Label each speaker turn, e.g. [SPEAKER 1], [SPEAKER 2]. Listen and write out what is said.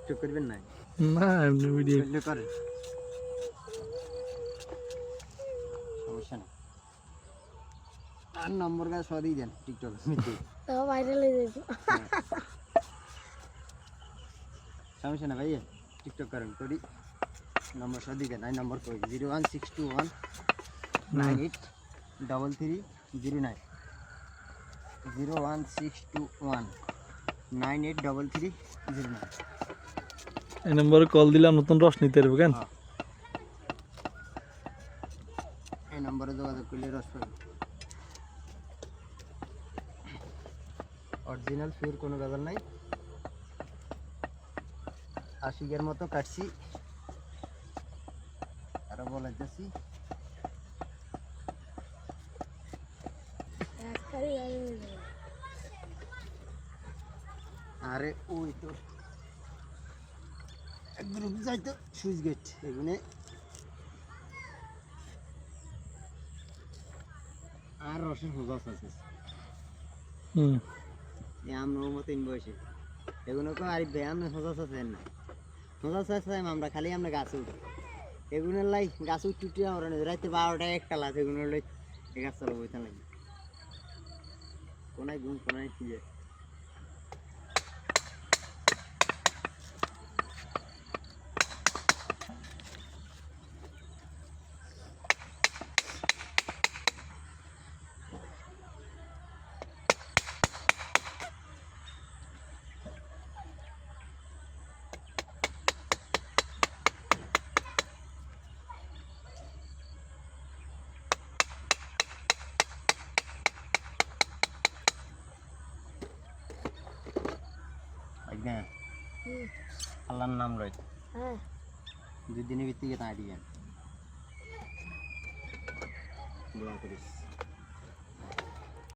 [SPEAKER 1] TikTok করবেন না?
[SPEAKER 2] না এমনি ভিডিও
[SPEAKER 1] করলে করেন, সমস্যা না। আর নম্বর গাছ সদিয়ে দেন টিকটক নিতে,
[SPEAKER 3] তাও ভাইরাল হয়ে যাবে।
[SPEAKER 1] সমস্যা না ভাইয়া, টিকটক করেন করি। নম্বর সদিয়ে দেন, আই নম্বর কই 01621983309, 01621983309।
[SPEAKER 2] এই নম্বরে কল দিলাম নতুন রস নিতে পারবে কেন?
[SPEAKER 1] এই নম্বরে যোগাযোগ করলে রস পাবেন। অরিজিনাল ফির কোনো ব্যাপার নাই, আশিকের মতো কাটছি। আরো বলাইতেছি,
[SPEAKER 3] একবারই ভাইরাল হয়ে যাবে।
[SPEAKER 1] আরে ওই তো গ্রুপ যাইতো সুইচ গেট এগুনে। আর রসের হোজাস আছে আমরা মতো ইন বয়সে এগুলো কেউ আরিফ ভাই আমি হোজাস আছেন না, হোজাস আছে আমরা খালি আমরা গাছে উঠি এগুনের লাই গাছ উঠে আমরা রাইতে 12টায় একটা লাখ এগুলোর লাই গাছ চালাবো বইতাম লাগে কোনায় ঘুম কোনায় কি যায়। আল্লাহর নাম লয়,
[SPEAKER 3] হ্যাঁ
[SPEAKER 1] 2 দিনের ভিত্তিকে তাই দিবেন দোয়া করিস।